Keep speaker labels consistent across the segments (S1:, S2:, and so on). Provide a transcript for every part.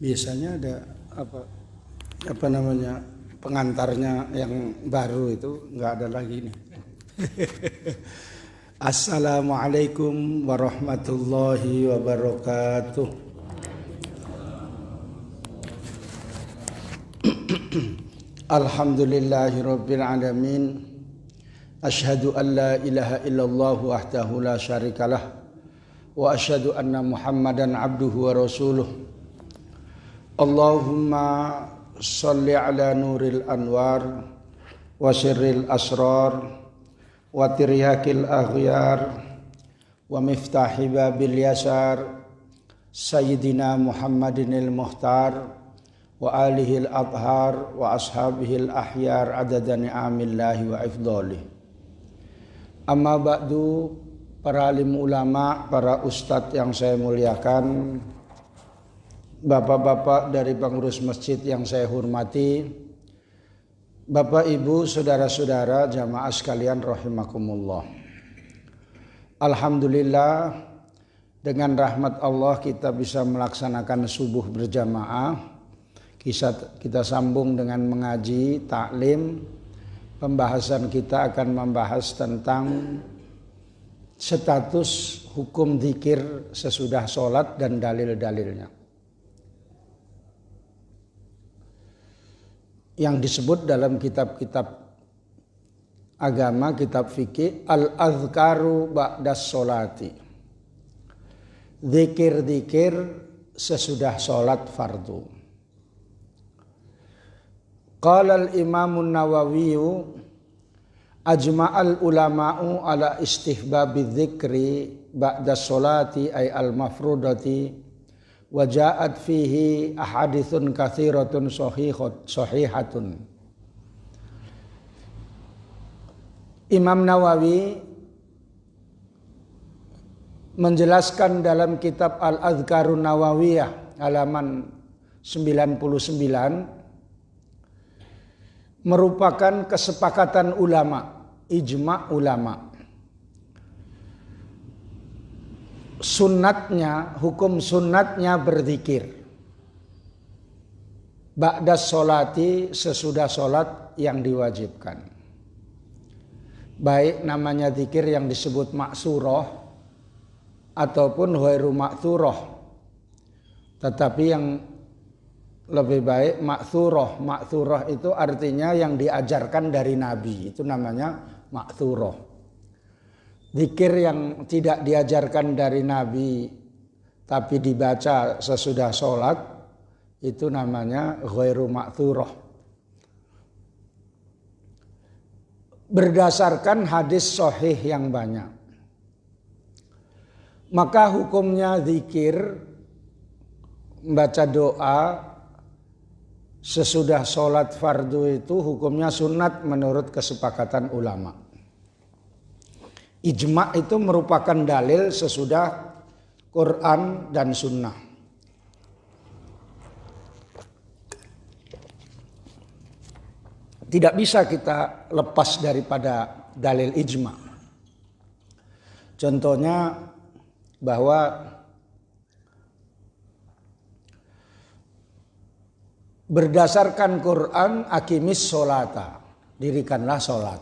S1: Biasanya ada apa namanya pengantarnya yang baru itu nggak ada lagi nih. Assalamualaikum warahmatullahi wabarakatuh. Alhamdulillahirabbil alamin. Asyhadu an la ilaha illallah wahdahu la syarikalah wa asyhadu anna Muhammadan abduhu wa rasuluh. Allahumma sholli ala nuril anwar wa sirril asrar wa tiryakil aghyar wa miftahi babil yasar sayyidina Muhammadinil muhtar wa alihil athhar wa ashabihil ahyar adada ni'amillahi wa ifdhalih. Amma ba'du, para alim ulama, para ustadz yang saya muliakan, bapak-bapak dari pengurus masjid yang saya hormati, bapak ibu saudara-saudara jamaah sekalian rahimakumullah. Alhamdulillah, dengan rahmat Allah kita bisa melaksanakan subuh berjamaah. Kita sambung dengan mengaji, taklim. Pembahasan kita akan membahas tentang status hukum zikir sesudah sholat dan dalil-dalilnya. Yang disebut dalam kitab-kitab agama, kitab fikih, al-azkaru ba'das sholati. Zikir-zikir sesudah sholat fardu. Qala al-Imamun Nawawi ajma'al ulama'u ala istihbabi dzikri ba'da sholati ay al-mafrudati wa ja'at fihi ahadithun katsiratun sahihatun. Imam Nawawi menjelaskan dalam kitab Al-Adhkarun Nawawiyah halaman 99 merupakan kesepakatan ulama, ijma' ulama. Sunnatnya, hukum sunnatnya berzikir ba'da sholati, sesudah sholat yang diwajibkan. Baik namanya zikir yang disebut maksurah ataupun ghairu maksurah. Tetapi yang lebih baik maksurah. Maksurah itu artinya yang diajarkan dari Nabi. Itu namanya maksurah. Zikir yang tidak diajarkan dari Nabi tapi dibaca sesudah sholat itu namanya ghairu maksurah. Berdasarkan hadis sahih yang banyak. Maka hukumnya zikir, membaca doa sesudah sholat fardu itu hukumnya sunat menurut kesepakatan ulama. Ijma' itu merupakan dalil sesudah Quran dan sunnah. Tidak bisa kita lepas daripada dalil ijma'. Contohnya bahwa berdasarkan Quran, aqimis sholata, dirikanlah sholat.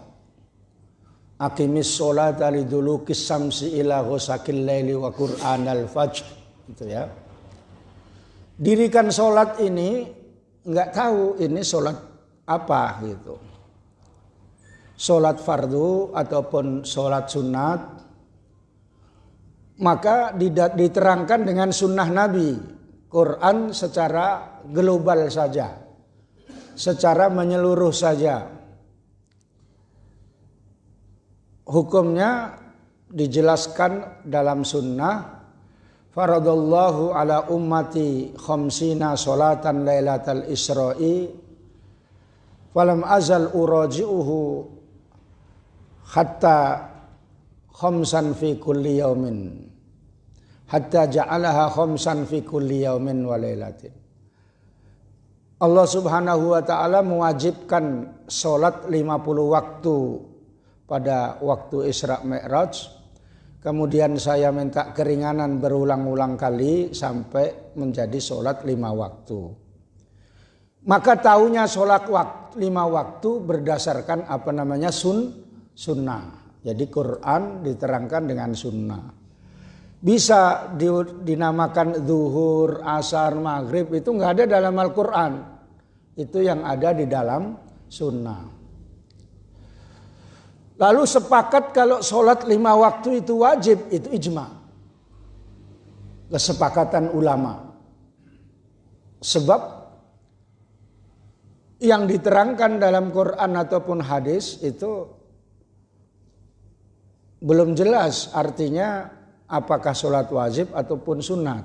S1: Aqimis sholata lidulukis samsi ila ghosakil laili wa Qur'an al-fajr. Gitu ya. Dirikan sholat ini nggak tahu ini sholat apa gitu. Sholat fardu ataupun sholat sunat. Maka diterangkan dengan sunnah Nabi. Quran secara global saja, secara menyeluruh saja. Hukumnya dijelaskan dalam sunnah. Faradallahu ala ummati khamsina sholatan lailatal isra'i falam azal uraji'uhu hatta khamsan fi kulli yaumin. Hatta ja'alaha khamsan fi kulli yaumin wa lailatin. Allah Subhanahu wa taala mewajibkan salat 50 waktu pada waktu Isra Mi'raj. kemudian saya minta keringanan berulang-ulang kali sampai menjadi sholat 5 waktu. Maka taunya sholat 5 waktu berdasarkan sunnah. Jadi Quran diterangkan dengan sunnah. Bisa dinamakan zuhur, asar, maghrib, itu nggak ada dalam Al-Quran. Itu yang ada di dalam sunnah. Lalu sepakat kalau sholat 5 waktu itu wajib, itu ijma. Kesepakatan ulama. Sebab yang diterangkan dalam Quran ataupun hadis itu belum jelas artinya apakah sholat wajib ataupun sunat.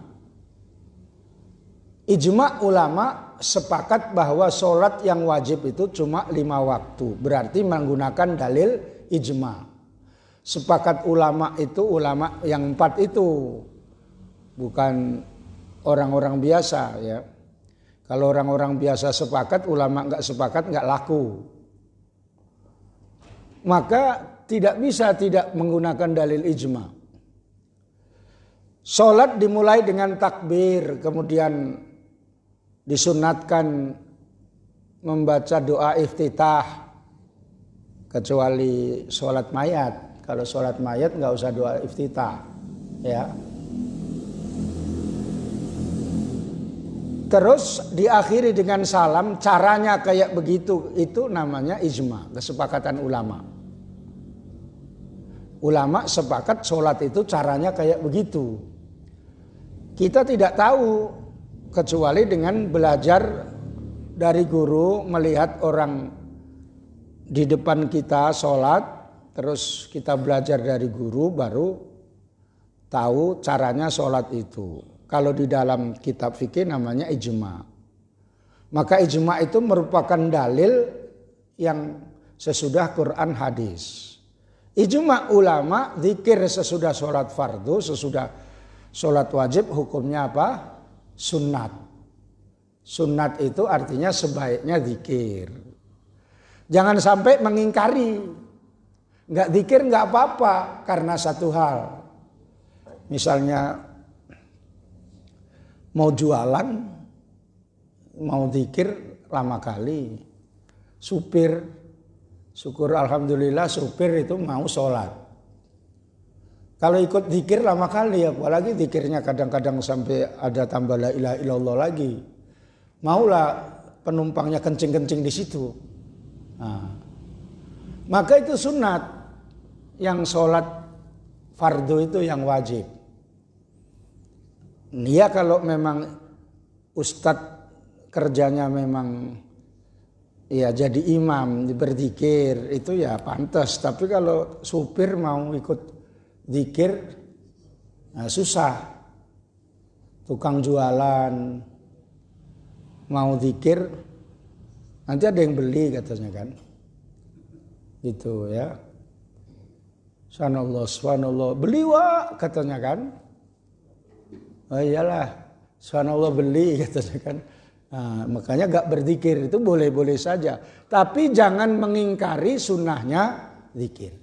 S1: Ijma ulama sepakat bahwa sholat yang wajib itu cuma 5 waktu. Berarti menggunakan dalil ijma. Sepakat ulama itu ulama yang 4 itu. Bukan orang-orang biasa ya. Kalau orang-orang biasa sepakat, ulama enggak sepakat enggak laku. Maka tidak bisa tidak menggunakan dalil ijma. Sholat dimulai dengan takbir, kemudian disunatkan membaca doa iftitah, kecuali sholat mayat. Kalau sholat mayat nggak usah doa iftitah, ya. Terus diakhiri dengan salam, caranya kayak begitu, itu namanya ijma, kesepakatan ulama. Ulama sepakat sholat itu caranya kayak begitu. Kita tidak tahu kecuali dengan belajar dari guru, melihat orang di depan kita sholat, terus kita belajar dari guru baru tahu caranya sholat itu. Kalau di dalam kitab fikih namanya ijma. Maka ijma itu merupakan dalil yang sesudah Quran hadis. Ijma ulama zikir sesudah sholat fardu, sesudah sholat wajib hukumnya apa? Sunnat. Sunnat itu artinya sebaiknya zikir. Jangan sampai mengingkari. Enggak zikir enggak apa-apa karena satu hal. Misalnya mau jualan, mau zikir lama kali. Supir, syukur alhamdulillah supir itu mau sholat. Kalau ikut zikir lama kali, apalagi zikirnya kadang-kadang sampai ada tambah la ilaha illallah lagi. Maulah penumpangnya kencing-kencing di situ. Nah, maka itu sunat. Yang sholat fardu itu yang wajib. Dia kalau memang ustadz kerjanya memang ya jadi imam berzikir itu ya pantas. Tapi kalau supir mau ikut zikir nah susah. Tukang jualan mau zikir nanti ada yang beli katanya kan. Gitu ya. Subhanallah beli wah katanya kan. Oh iyalah, subhanallah beli katanya kan. Nah, makanya gak berzikir itu boleh-boleh saja. Tapi jangan mengingkari sunnahnya zikir.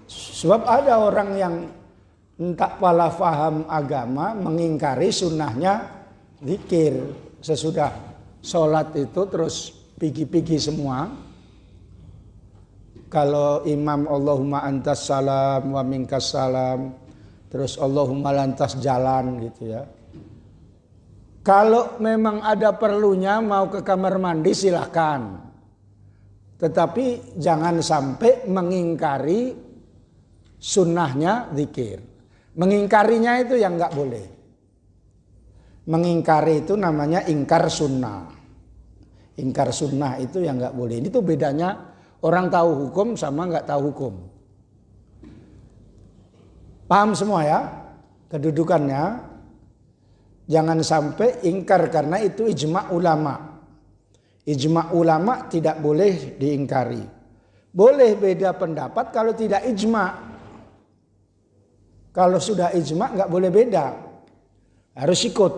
S1: Sebab ada orang yang tak pala faham agama mengingkari sunnahnya zikir. Sesudah sholat itu terus pigi-pigi semua. Kalau imam Allahumma antas salam wa minkas salam. Terus Allahumma lantas jalan gitu ya. Kalau memang ada perlunya mau ke kamar mandi silakan. Tetapi jangan sampai mengingkari sunnahnya zikir. Mengingkarinya itu yang enggak boleh. Mengingkari itu namanya ingkar sunnah. Ingkar sunnah itu yang enggak boleh. Ini tuh bedanya orang tahu hukum sama enggak tahu hukum. Paham semua ya kedudukannya. Jangan sampai ingkar karena itu ijma ulama. Ijma ulama tidak boleh diingkari. Boleh beda pendapat kalau tidak ijma. Kalau sudah ijma nggak boleh beda. Harus ikut.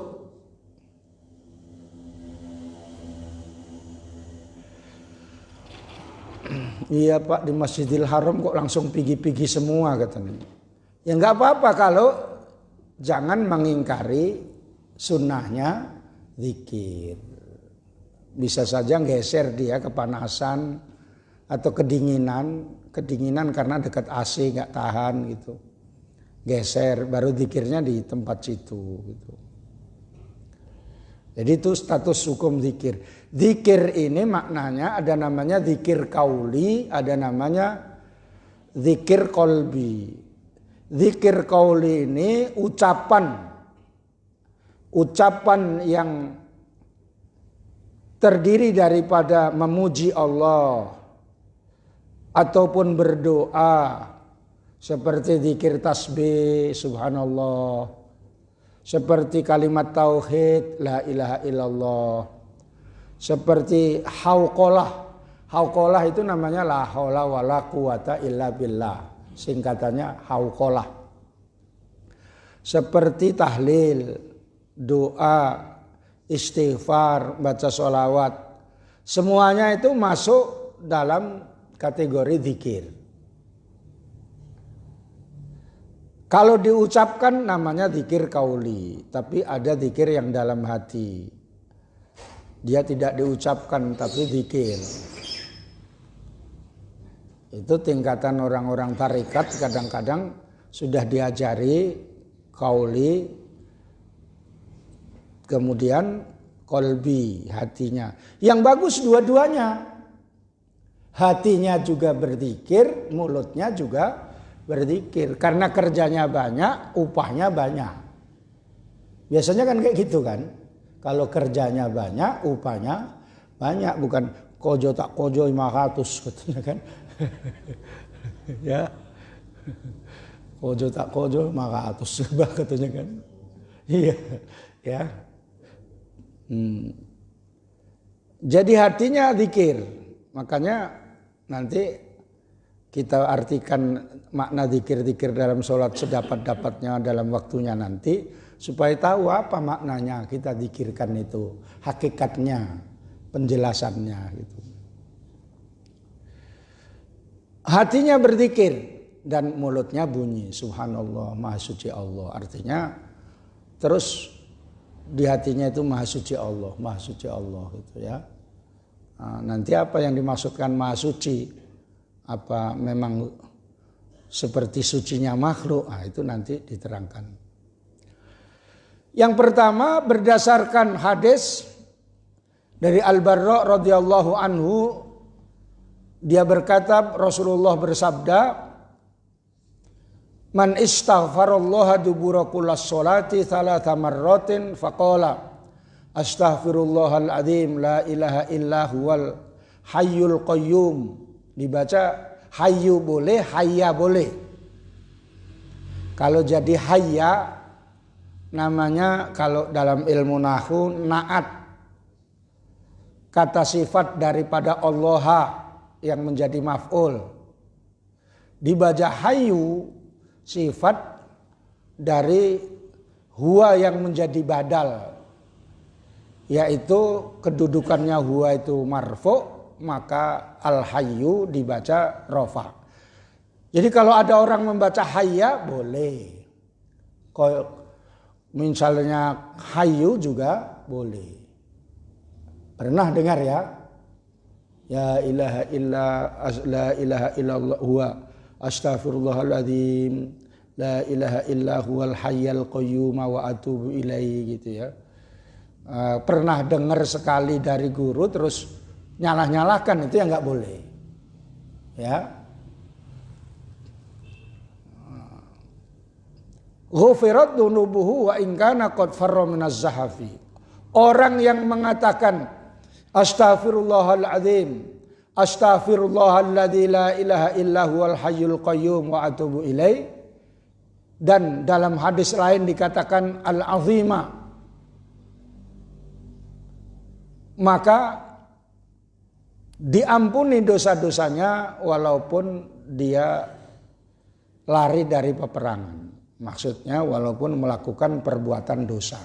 S1: Iya Pak di Masjidil Haram kok langsung pigi-pigi semua katanya. Ya nggak apa-apa kalau jangan mengingkari sunnahnya zikir. Bisa saja geser dia kepanasan atau kedinginan karena dekat AC nggak tahan gitu. Geser baru zikirnya di tempat situ gitu. Jadi itu status hukum zikir. Zikir ini maknanya ada namanya zikir kauli, ada namanya zikir kolbi. Zikir kauli ini ucapan yang terdiri daripada memuji Allah ataupun berdoa seperti zikir tasbih subhanallah, seperti kalimat tauhid la ilaha illallah, seperti hauqalah. Hauqalah itu namanya la haula wala quwata illa billah, singkatannya hauqalah. Seperti tahlil, doa, istighfar, baca sholawat, semuanya itu masuk dalam kategori zikir. Kalau diucapkan namanya zikir kauli, tapi ada zikir yang dalam hati. Dia tidak diucapkan tapi zikir. Itu tingkatan orang-orang tarekat kadang-kadang sudah diajari kauli, kemudian kolbi, hatinya. Yang bagus dua-duanya. Hatinya juga berzikir, mulutnya juga berzikir. Karena kerjanya banyak, upahnya banyak. Biasanya kan kayak gitu kan. Kalau kerjanya banyak, upahnya banyak. Bukan kojo tak kojo 500 katanya kan. Ya. Kojo tak kojo 500 katanya kan. Iya. Ya. Jadi hatinya zikir. Makanya nanti kita artikan makna zikir-zikir dalam sholat sedapat-dapatnya dalam waktunya nanti, supaya tahu apa maknanya kita zikirkan itu, hakikatnya, penjelasannya gitu. Hatinya berzikir dan mulutnya bunyi subhanallah, maha suci Allah. Artinya terus di hatinya itu maha suci Allah gitu ya. Nah, nanti apa yang dimaksudkan maha suci? Apa memang seperti sucinya makhluk? Nah, itu nanti diterangkan. Yang pertama berdasarkan hadis dari Al-Barra radhiyallahu anhu, dia berkata Rasulullah bersabda, man istaghfarallaha dubura kullas sholati thalatha marratin faqala astaghfirullahal azim la ilaha illa huwal hayyul qayyum. Dibaca hayyu boleh, hayya boleh. Kalau jadi hayya namanya kalau dalam ilmu nahwu naat, kata sifat daripada Allah yang menjadi maf'ul. Dibaca hayyu sifat dari huwa yang menjadi badal, yaitu kedudukannya huwa itu marfu', maka al-hayyu dibaca rofa. Jadi kalau ada orang membaca hayya boleh. Misalnya hayyu juga boleh. Pernah dengar ya? Ya ilaha illa la ilaha illallah huwa astaghfirullahaladzim la ilaha illa huwal hayyal qayyum wa atubu ilaihi gitu ya. Pernah dengar sekali dari guru terus nyalah-nyalahkan, itu yang nggak boleh. Ya. Ghufirat dunubuhu wa in kana qad farra minaz zahafi. Orang yang mengatakan astaghfirullahaladzim, astaghfirullahalladzi la ilaha illa huwal hayyul qayyum wa atubu ilaihi, dan dalam hadis lain dikatakan al-azima, maka diampuni dosa-dosanya walaupun dia lari dari peperangan. Maksudnya walaupun melakukan perbuatan dosa.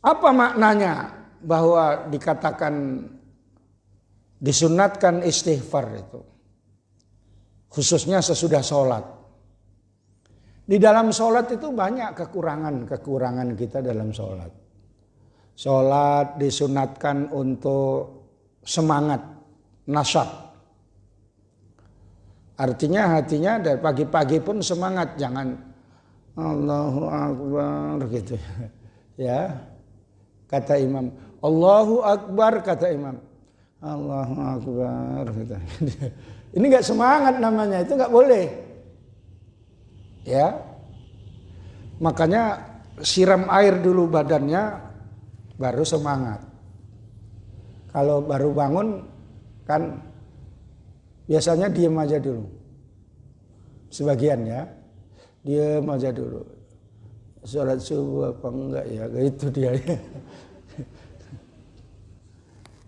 S1: Apa maknanya bahwa dikatakan disunatkan istighfar itu? khususnya sesudah sholat. Di dalam sholat itu banyak kekurangan kita dalam sholat. Sholat disunatkan untuk semangat, nasyat. Artinya hatinya dari pagi-pagi pun semangat, jangan Allahu Akbar gitu. Ya, kata imam, Allahu Akbar, kata imam, Allahu Akbar gitu. Ini nggak semangat namanya, itu nggak boleh. Ya, makanya siram air dulu badannya, baru semangat. Kalau baru bangun kan biasanya diem aja dulu. Sebagian ya, diem aja dulu. Sholat subuh apa enggak ya, gitu dia.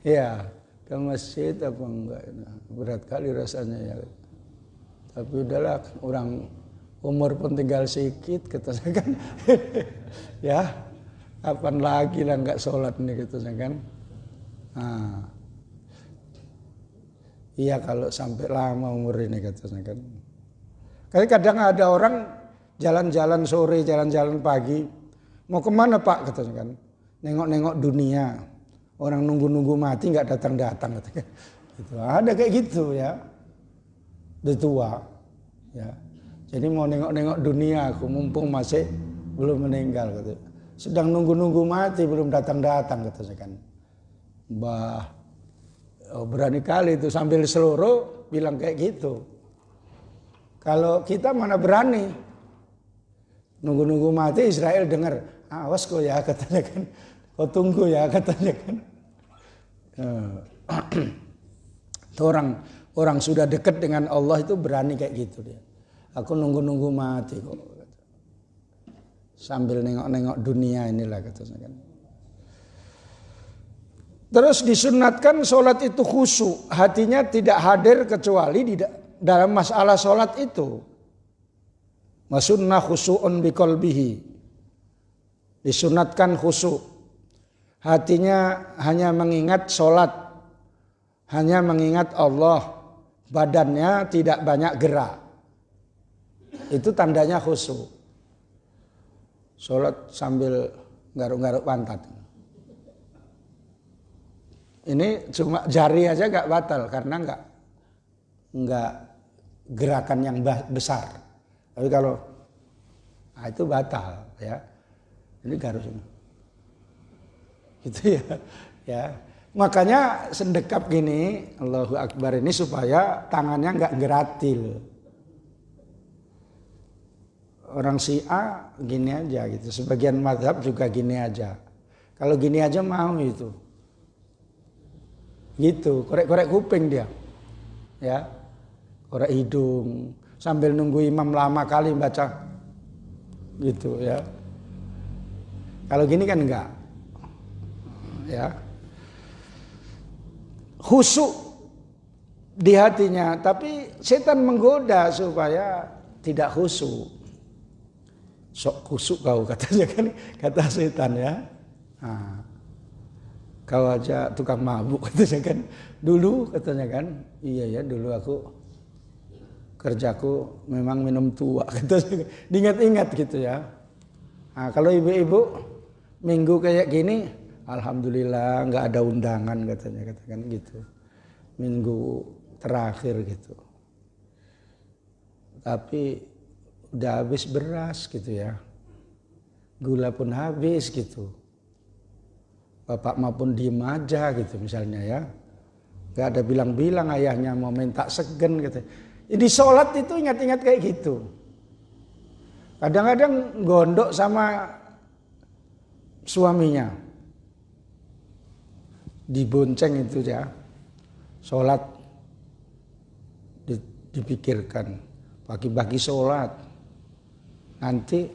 S1: Ya, ke masjid apa enggak, berat kali rasanya ya. Tapi udahlah, orang umur pun tinggal sedikit, katanya kan. Ya, kapan lagi lah enggak sholat nih, katanya kan. Nah, iya kalau sampai lama umur ini, katanya kan. Kadang ada orang jalan-jalan sore, jalan-jalan pagi, mau kemana Pak, katanya kan. Nengok-nengok dunia. Orang nunggu-nunggu mati nggak datang-datang, katanya. Gitu. Ada kayak gitu ya. Udah tua. Ya. Jadi mau nengok-nengok dunia aku, mumpung masih belum meninggal, katanya. Sedang nunggu-nunggu mati belum datang-datang, katanya kan. Berani kali itu sambil seluruh bilang kayak gitu. Kalau kita mana berani. Nunggu-nunggu mati Israel dengar, awas kok ya, katanya kan. Kau tunggu ya, katanya kan. Itu orang sudah dekat dengan Allah itu berani kayak gitu dia. Aku nunggu-nunggu mati kok. Sambil nengok-nengok dunia inilah, katanya kan. Terus disunatkan sholat itu khusyuk. Hatinya tidak hadir kecuali dalam masalah sholat itu. Wasunnah khusyu'un biqalbihi. Disunatkan khusyuk. Hatinya hanya mengingat sholat. Hanya mengingat Allah. Badannya tidak banyak gerak. Itu tandanya khusyuk. Sholat sambil garuk-garuk pantat. Ini cuma jari aja gak batal karena nggak gerakan yang besar. Tapi kalau itu batal ya. Ini garuk semua. Gitu ya. Ya. Makanya sendekap gini, Allahu Akbar ini supaya tangannya nggak geratil. Orang Syiah gini aja gitu. Sebagian mazhab juga gini aja. Kalau gini aja mau itu. Gitu, korek-korek kuping dia. Ya. Korek hidung sambil nunggu imam lama kali baca. Gitu ya. Kalau gini kan enggak. Ya. Khusyuk di hatinya, tapi setan menggoda supaya tidak khusyuk. Sok khusyuk kau, katanya kan, kata setan ya. Nah, kau aja tukang mabuk, katanya kan. Dulu katanya kan, iya ya dulu aku kerjaku memang minum tua, katanya. Diingat-ingat gitu ya. Nah, kalau ibu-ibu minggu kayak gini, alhamdulillah nggak ada undangan, katanya, katakan gitu. Minggu terakhir gitu. Tapi udah habis beras gitu ya. Gula pun habis gitu. Bapak maupun diem aja gitu misalnya ya. Gak ada bilang-bilang ayahnya mau minta segen gitu. Jadi sholat itu ingat-ingat kayak gitu. Kadang-kadang gondok sama suaminya. Dibonceng itu ya. Sholat dipikirkan. Pagi-pagi sholat. Nanti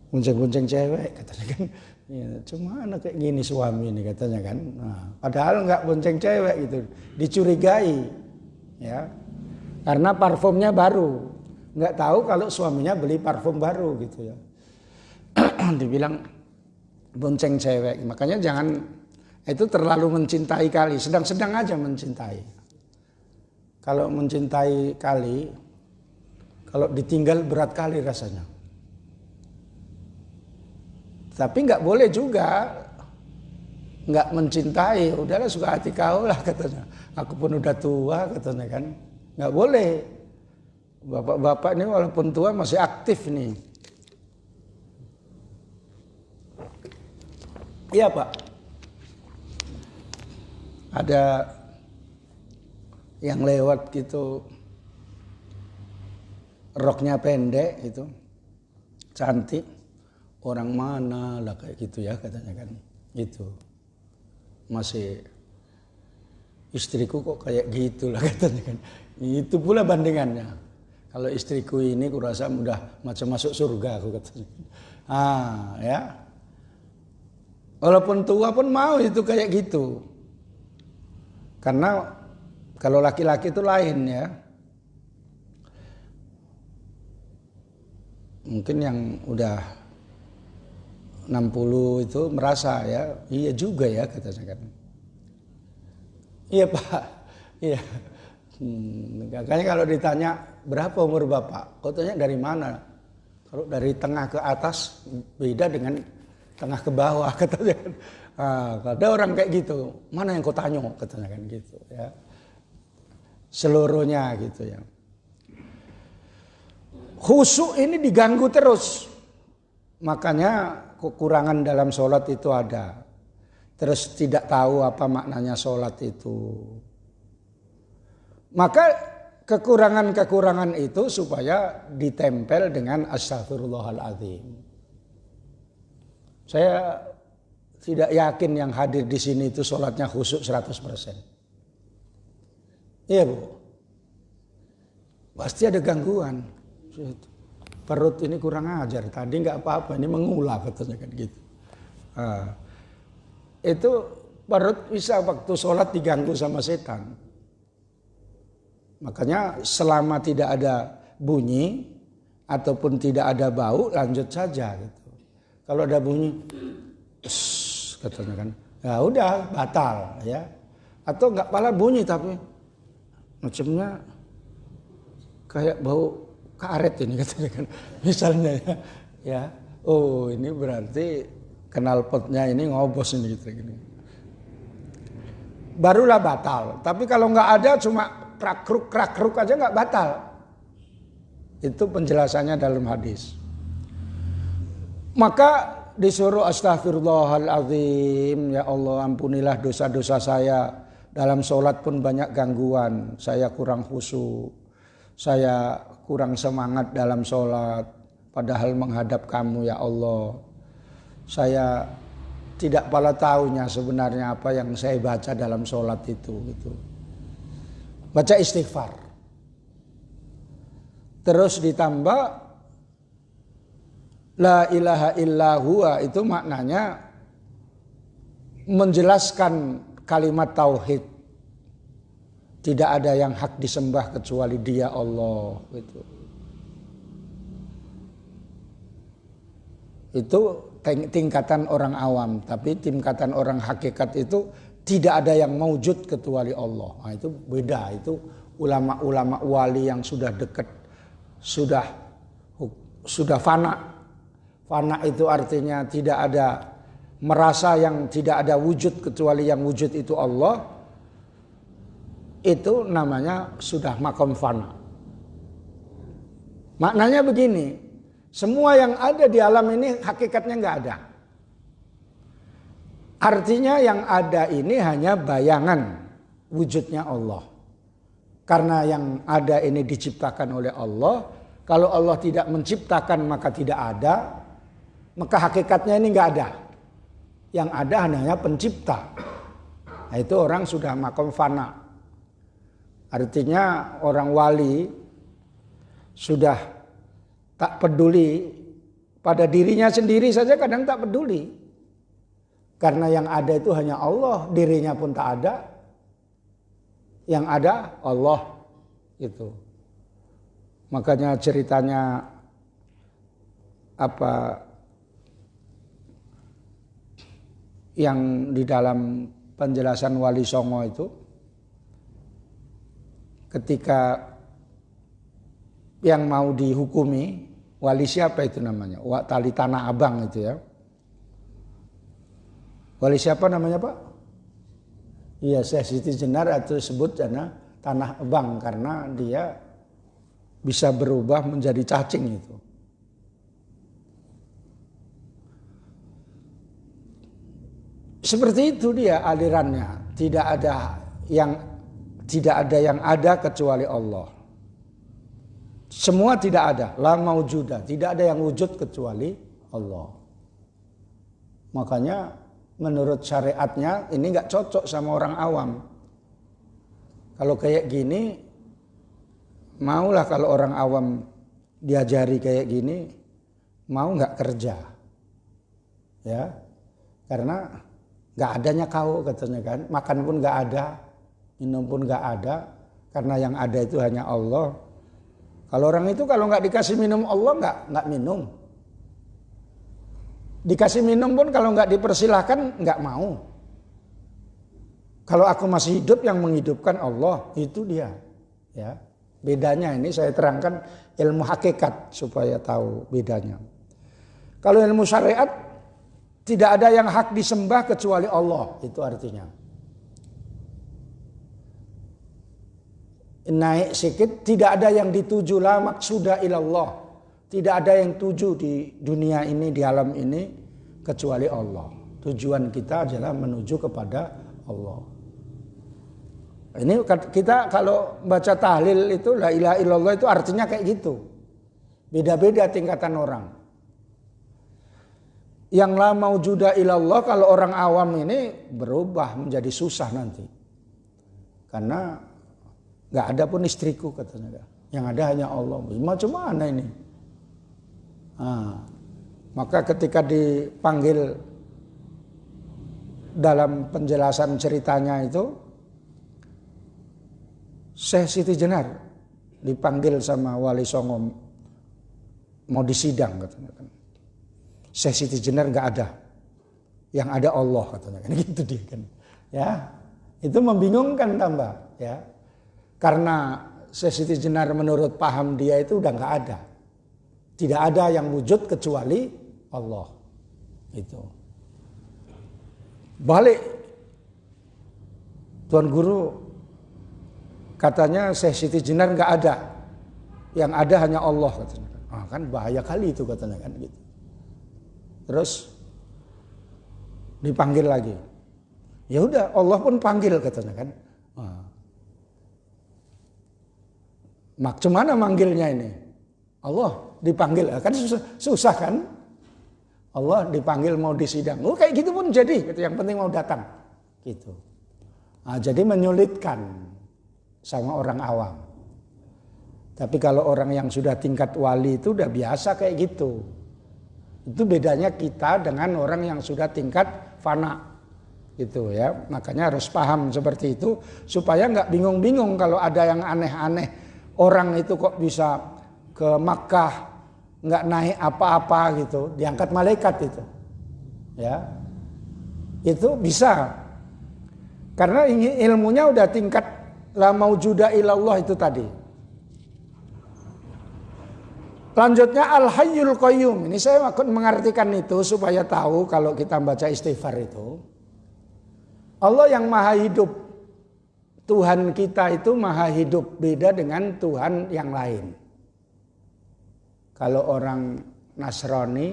S1: bonceng-bonceng cewek katanya kan. Ya, cuma anak kayak gini suami ini katanya kan. Nah, padahal nggak bonceng cewek gitu, dicurigai, ya, karena parfumnya baru, nggak tahu kalau suaminya beli parfum baru gitu ya. Dibilang bonceng cewek, makanya jangan itu terlalu mencintai kali, sedang-sedang aja mencintai. kalau mencintai kali, kalau ditinggal berat kali rasanya. Tapi nggak boleh juga nggak mencintai, udahlah suka hati kau lah katanya. Aku pun udah tua katanya kan, nggak boleh. Bapak-bapak ini walaupun tua masih aktif nih. Iya Pak, ada yang lewat gitu, roknya pendek gitu, cantik, orang mana lah kayak gitu ya katanya kan, gitu. Masih istriku kok kayak gitu lah katanya kan. Itu pula bandingannya. Kalau istriku ini kurasa udah macam masuk surga aku katanya. Ya. Walaupun tua pun mau itu kayak gitu. Karena kalau laki-laki itu lain ya. Mungkin yang udah 60 itu merasa ya, iya juga ya katanya kan. Iya Pak, iya. Makanya kalau ditanya berapa umur Bapak, kau tanya dari mana? Kalau dari tengah ke atas beda dengan tengah ke bawah katanya kan. Ada orang kayak gitu, mana yang kau tanya katanya kan gitu ya. Seluruhnya gitu ya. Khusyuk ini diganggu terus. Makanya kekurangan dalam sholat itu ada. Terus tidak tahu apa maknanya sholat itu. Maka kekurangan-kekurangan itu supaya ditempel dengan astaghfirullahaladzim. Saya tidak yakin yang hadir di sini itu sholatnya khusyuk 100%. Iya Bu. Pasti ada gangguan. Perut ini kurang ajar. Tadi nggak apa-apa, ini mengulah katanya kan gitu. Itu perut bisa waktu sholat diganggu sama setan. Makanya selama tidak ada bunyi ataupun tidak ada bau, lanjut saja gitu. Kalau ada bunyi, katanya kan, ya udah batal ya. Atau nggak pala bunyi tapi macamnya kayak bau karet ini katanya kan, misalnya ya. Oh ini berarti knalpotnya ini ngobos ini gitu gini. Barulah batal. Tapi kalau nggak ada cuma krak-kruk aja nggak batal. Itu penjelasannya dalam hadis. Maka disuruh astaghfirullahaladzim, ya Allah ampunilah dosa-dosa saya. Dalam sholat pun banyak gangguan. Saya kurang khusyuk. Saya kurang semangat dalam sholat. Padahal menghadap kamu ya Allah. Saya tidak pala tahunya sebenarnya apa yang saya baca dalam sholat itu. Gitu. Baca istighfar. Terus ditambah la ilaha illa huwa, itu maknanya menjelaskan kalimat tauhid. Tidak ada yang hak disembah kecuali Dia Allah. Itu tingkatan orang awam, tapi tingkatan orang hakikat itu tidak ada yang maujud kecuali Allah. Nah, itu beda. Itu ulama-ulama wali yang sudah dekat, sudah fana. Fana itu artinya tidak ada, merasa yang tidak ada wujud kecuali yang wujud itu Allah. Itu namanya sudah makom fana. Maknanya begini, semua yang ada di alam ini hakikatnya nggak ada. Artinya yang ada ini hanya bayangan wujudnya Allah. Karena yang ada ini diciptakan oleh Allah. Kalau Allah tidak menciptakan maka tidak ada. Maka hakikatnya ini nggak ada. Yang ada hanya pencipta. Nah, itu orang sudah makom fana. Artinya orang wali sudah tak peduli pada dirinya sendiri saja, kadang tak peduli. Karena yang ada itu hanya Allah, dirinya pun tak ada. Yang ada Allah itu. Makanya ceritanya apa yang di dalam penjelasan Wali Songo itu, ketika yang mau dihukumi, wali siapa itu namanya? Tali Tanah Abang itu ya. Wali siapa namanya Pak? Iya, Syekh Siti Jenar atau sebut Tanah Abang karena dia bisa berubah menjadi cacing itu. Seperti itu dia alirannya. Tidak ada yang ada kecuali Allah. Semua tidak ada, la maujuda, tidak ada yang wujud kecuali Allah. Makanya menurut syariatnya ini nggak cocok sama orang awam. Kalau kayak gini, maulah kalau orang awam diajari kayak gini, mau nggak kerja, ya, karena nggak adanya kau katanya kan, makan pun nggak ada, minum pun nggak ada, karena yang ada itu hanya Allah. Kalau orang itu kalau nggak dikasih minum Allah nggak minum. Dikasih minum pun kalau nggak dipersilahkan nggak mau. Kalau aku masih hidup yang menghidupkan Allah, itu dia. Ya, bedanya ini saya terangkan ilmu hakikat supaya tahu bedanya. Kalau ilmu syariat tidak ada yang hak disembah kecuali Allah, itu artinya. Naik sedikit, tidak ada yang dituju la maksuda ilallah. Tidak ada yang tuju di dunia ini, di alam ini kecuali Allah. Tujuan kita adalah menuju kepada Allah. Ini kita kalau baca tahlil itu la ilaha illallah itu artinya kayak gitu. Beda-beda tingkatan orang. Yang la maujuda ilallah kalau orang awam ini berubah menjadi susah nanti. Karena nggak ada pun istriku katanya. Yang ada hanya Allah. Macam mana ini? Maka ketika dipanggil dalam penjelasan ceritanya itu, Syekh Siti Jenar dipanggil sama Wali Songo mau disidang katanya kan. Syekh Siti Jenar nggak ada, yang ada Allah katanya kan, gitu dia kan. Ya, itu membingungkan tambah ya, karena Syekh Siti Jenar menurut paham dia itu udah nggak ada. Tidak ada yang wujud kecuali Allah. Itu. Balik Tuan Guru katanya Syekh Siti Jenar nggak ada. Yang ada hanya Allah katanya. Kan bahaya kali itu katanya kan gitu. Terus dipanggil lagi. Ya udah Allah pun panggil katanya kan. Macam mana manggilnya ini? Allah dipanggil kan susah kan? Allah dipanggil mau disidang. Kayak gitu pun jadi, gitu. Yang penting mau datang. Gitu. Jadi menyulitkan sama orang awam. Tapi kalau orang yang sudah tingkat wali itu udah biasa kayak gitu. Itu bedanya kita dengan orang yang sudah tingkat fana. Gitu ya. Makanya harus paham seperti itu supaya nggak bingung-bingung kalau ada yang aneh-aneh. Orang itu kok bisa ke Makkah nggak naik apa-apa gitu, diangkat malaikat itu, ya, itu bisa, karena ini ilmunya udah tingkat la maujuda ilallah itu tadi. Lanjutnya al hayyul qayyum, ini saya akan mengartikan itu supaya tahu kalau kita baca istighfar itu, Allah yang maha hidup. Tuhan kita itu maha hidup, beda dengan Tuhan yang lain. Kalau orang Nasrani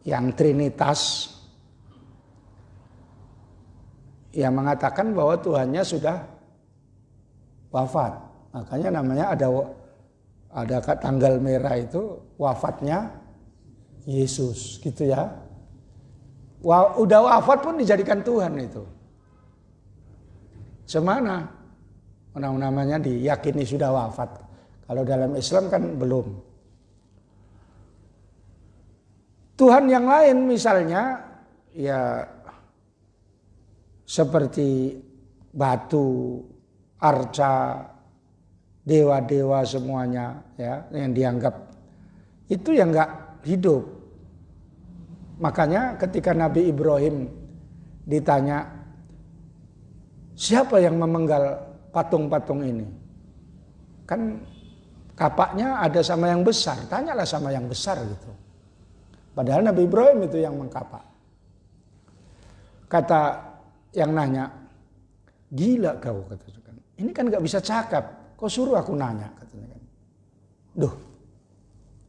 S1: yang Trinitas, yang mengatakan bahwa Tuhannya sudah wafat. Makanya namanya ada tanggal merah itu wafatnya Yesus, gitu ya. Udah wafat pun dijadikan Tuhan itu. Semana orang namanya diyakini sudah wafat. Kalau dalam Islam kan belum. Tuhan yang lain misalnya ya seperti batu, arca, dewa-dewa semuanya ya yang dianggap itu yang enggak hidup. Makanya ketika Nabi Ibrahim ditanya siapa yang memenggal patung-patung ini? Kan kapaknya ada sama yang besar, tanyalah sama yang besar gitu. Padahal Nabi Ibrahim itu yang mengkapak. Kata yang nanya, gila kau, katanya kan. Ini kan gak bisa cakap, kau suruh aku nanya, katanya kan. Duh,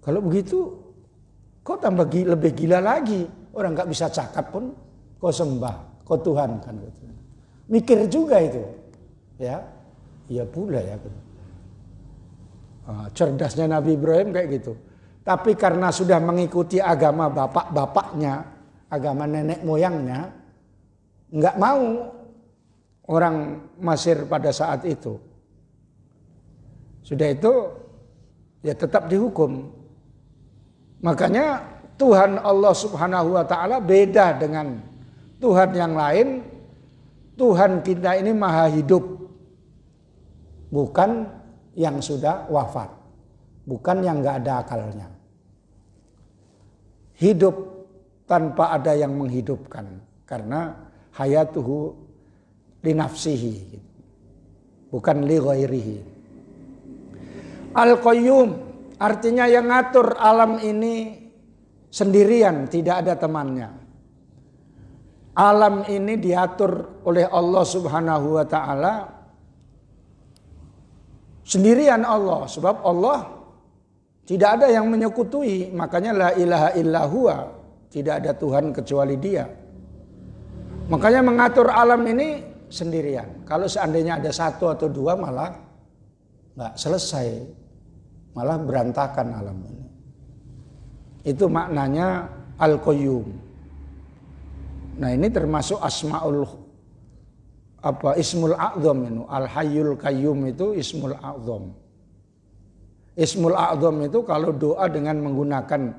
S1: kalau begitu kau tambah lebih gila lagi. Orang gak bisa cakap pun kau sembah, kau Tuhan kan. Katanya. Mikir juga itu, ya, iya pula ya. Cerdasnya Nabi Ibrahim kayak gitu. Tapi karena sudah mengikuti agama bapak-bapaknya, agama nenek moyangnya, nggak mau orang Mesir pada saat itu. Sudah itu ya tetap dihukum. Makanya Tuhan Allah Subhanahu wa taala beda dengan Tuhan yang lain. Tuhan kita ini maha hidup. Bukan yang sudah wafat. Bukan yang nggak ada akalnya. Hidup tanpa ada yang menghidupkan. Karena hayatuhu li nafsihi. Bukan li ghairihi. Al-Qayyum artinya yang ngatur alam ini sendirian, tidak ada temannya. Alam ini diatur oleh Allah Subhanahu wa taala sendirian Allah, sebab Allah tidak ada yang menyekutui, makanya la ilaha illa huwa, tidak ada Tuhan kecuali Dia. Makanya mengatur alam ini sendirian. Kalau seandainya ada satu atau dua malah nggak selesai, malah berantakan alam ini. Itu maknanya Al-Qayyum. Nah ini termasuk Ismul A'zam itu. Al-Hayyul Qayyum itu Ismul A'zam. Ismul A'zam itu kalau doa dengan menggunakan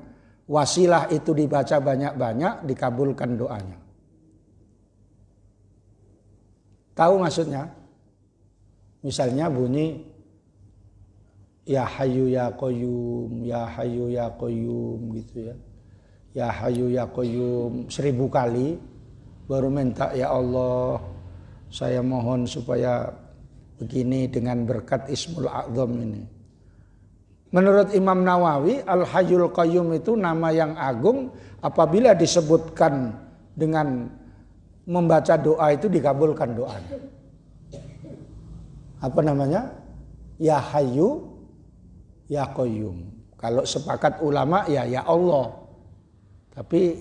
S1: wasilah itu dibaca banyak-banyak, dikabulkan doanya. Tahu maksudnya? Misalnya bunyi Ya Hayyu Ya Qayyum, Ya Hayyu Ya Qayyum gitu ya. Ya Hayyu Ya Qayyum 1000 kali baru minta ya Allah saya mohon supaya begini dengan berkat Ismul A'zam ini. Menurut Imam Nawawi Al-Hayyul Qayyum itu nama yang agung apabila disebutkan dengan membaca doa itu dikabulkan doanya. Apa namanya? Ya Hayyu Ya Qayyum. Kalau sepakat ulama ya Allah. Tapi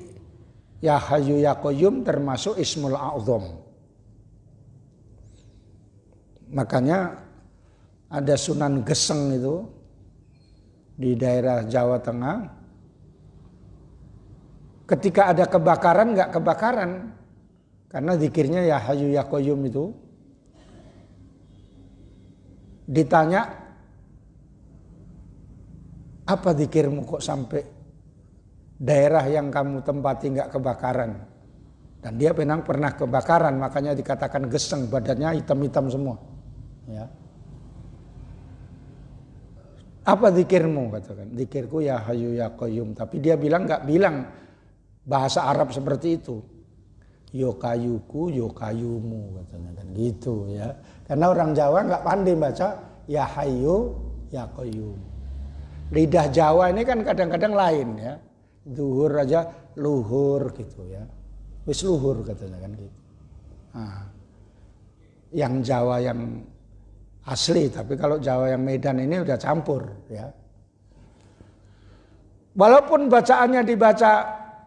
S1: Ya Hayyu Ya Qayyum termasuk Ismul A'zam. Makanya ada Sunan Geseng itu di daerah Jawa Tengah. Ketika ada kebakaran enggak kebakaran. Karena zikirnya Ya Hayyu Ya Qayyum itu. Ditanya, apa zikirmu kok sampai daerah yang kamu tempati enggak kebakaran? Dan dia pernah kebakaran, makanya dikatakan geseng, badannya hitam-hitam semua. Ya. Apa zikirmu? Katakan, zikirku Ya Hayyu Ya Qayyum. Tapi dia enggak bilang bahasa Arab seperti itu. Yo kayuku, yo kayumu, katanya kan gitu ya. Karena orang Jawa enggak pandai baca Ya Hayyu Ya Qayyum. Lidah Jawa ini kan kadang-kadang lain ya. Zuhur aja luhur gitu ya. Wis luhur katanya kan gitu. Nah, yang Jawa yang asli, tapi kalau Jawa yang Medan ini udah campur ya. Walaupun bacaannya dibaca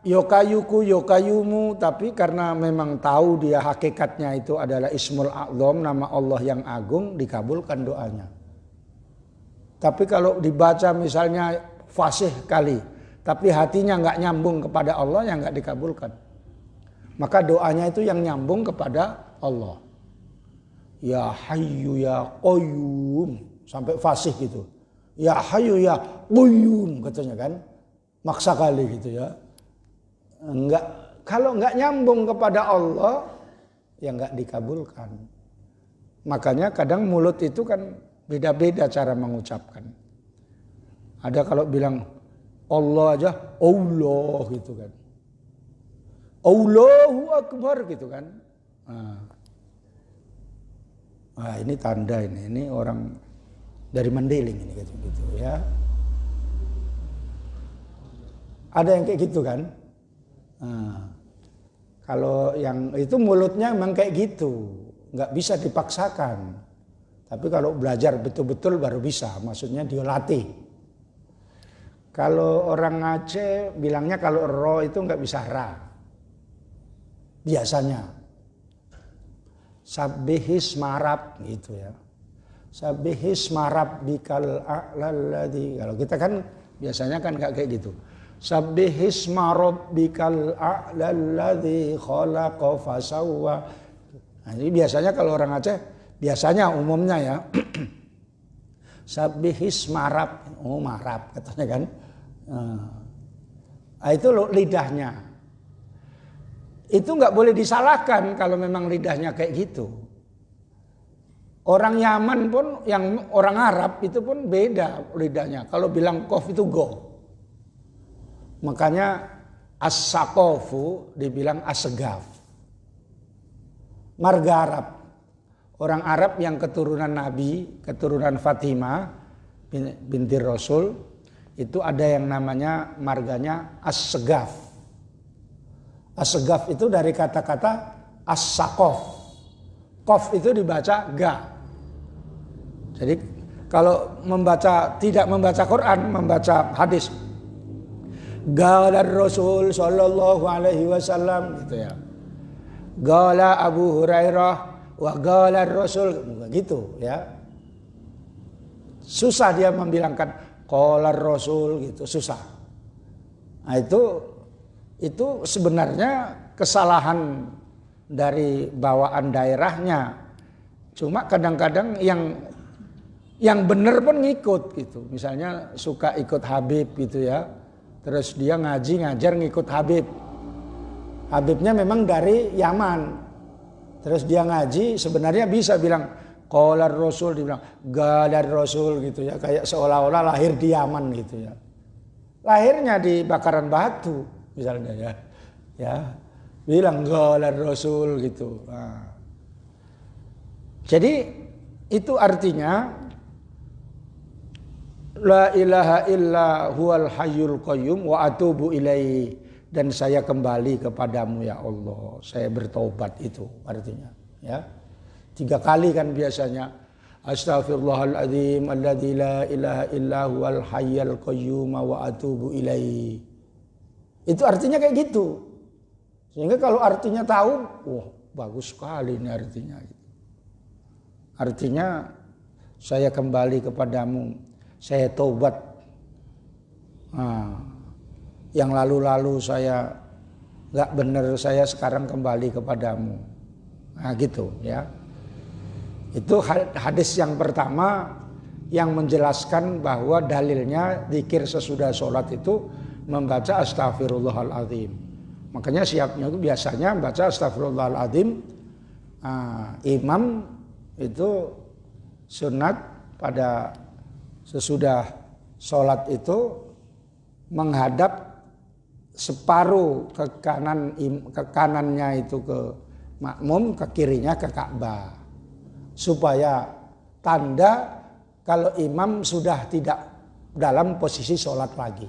S1: Yokayuku, Yokayumu, tapi karena memang tahu dia hakikatnya itu adalah Ismul A'zam, nama Allah yang agung, dikabulkan doanya. Tapi kalau dibaca misalnya fasih kali, tapi hatinya nggak nyambung kepada Allah, yang nggak dikabulkan. Maka doanya itu yang nyambung kepada Allah. Ya Hayyu Ya Qayyum, sampai fasih gitu. Ya Hayyu Ya Qayyum katanya kan, maksa kali gitu ya. Enggak, kalau enggak nyambung kepada Allah, ya enggak dikabulkan. Makanya kadang mulut itu kan beda-beda cara mengucapkan. Ada kalau bilang Allah aja Allah gitu kan. Allahu Akbar gitu kan. Nah. Wah, ini tanda ini orang dari Mandailing ini gitu ya. Ada yang kayak gitu kan? Nah, kalau yang itu mulutnya memang kayak gitu, nggak bisa dipaksakan. Tapi kalau belajar betul-betul baru bisa, maksudnya dilatih. Kalau orang Aceh bilangnya kalau ro itu nggak bisa ra. Biasanya. Sabbihis marab gitu ya. Sabbihis marab bikal a'lalladzi. Kalau kita kan biasanya kan nggak kayak gitu. Sabbihis marab bikal a'lalladzi khalaqa fasawwa. Nah, ini biasanya kalau orang Aceh, biasanya umumnya ya. Sabbihis marab, marab katanya kan. Nah, itu lidahnya. Itu nggak boleh disalahkan kalau memang lidahnya kayak gitu. Orang Yaman pun, yang orang Arab itu pun beda lidahnya. Kalau bilang kof itu go. Makanya as-saqafu dibilang as-segaf. Marga Arab. Orang Arab yang keturunan Nabi, keturunan Fatimah binti Rasul, itu ada yang namanya marganya as-segaf. As-segaf itu dari kata-kata as-saqaf. Qaf itu dibaca ga. Jadi kalau tidak membaca Quran, membaca hadis, Qala Rasul sallallahu alaihi wasallam gitu ya. Qala Abu Hurairah wa qala Rasul gitu ya. Susah dia membilangkan qala Rasul gitu, susah. Nah, itu sebenarnya kesalahan dari bawaan daerahnya. Cuma kadang-kadang yang benar pun ngikut gitu. Misalnya suka ikut Habib gitu ya. Terus dia ngajar ngikut Habib. Habibnya memang dari Yaman. Terus dia ngaji sebenarnya bisa bilang qala Rasul, dibilang qala Rasul gitu ya, kayak seolah-olah lahir di Yaman gitu ya. Lahirnya di bakaran batu misalnya ya. Ya. Bilang qala Rasul gitu. Nah. Jadi itu artinya la ilaha illa huwal hayyul qayyum wa atubu ilaihi, dan saya kembali kepadamu ya Allah, saya bertobat, itu artinya ya. 3 kali kan biasanya, astaghfirullahaladzim alladzi la ilaha illa huwal hayyul qayyum wa atubu ilaihi. Itu artinya kayak gitu. Sehingga kalau artinya tahu, wah bagus sekali ini artinya. Artinya saya kembali kepadamu, saya tobat. Nah, yang lalu-lalu saya nggak benar, saya sekarang kembali kepadamu. Nah gitu ya. Itu hadis yang pertama yang menjelaskan bahwa dalilnya zikir sesudah sholat itu membaca astaghfirullahaladzim. Makanya siapnya itu biasanya baca astaghfirullahaladzim. Imam itu sunat pada sesudah sholat itu menghadap separuh ke kanannya itu ke makmum, ke kirinya ke Ka'bah, supaya tanda kalau imam sudah tidak dalam posisi sholat lagi.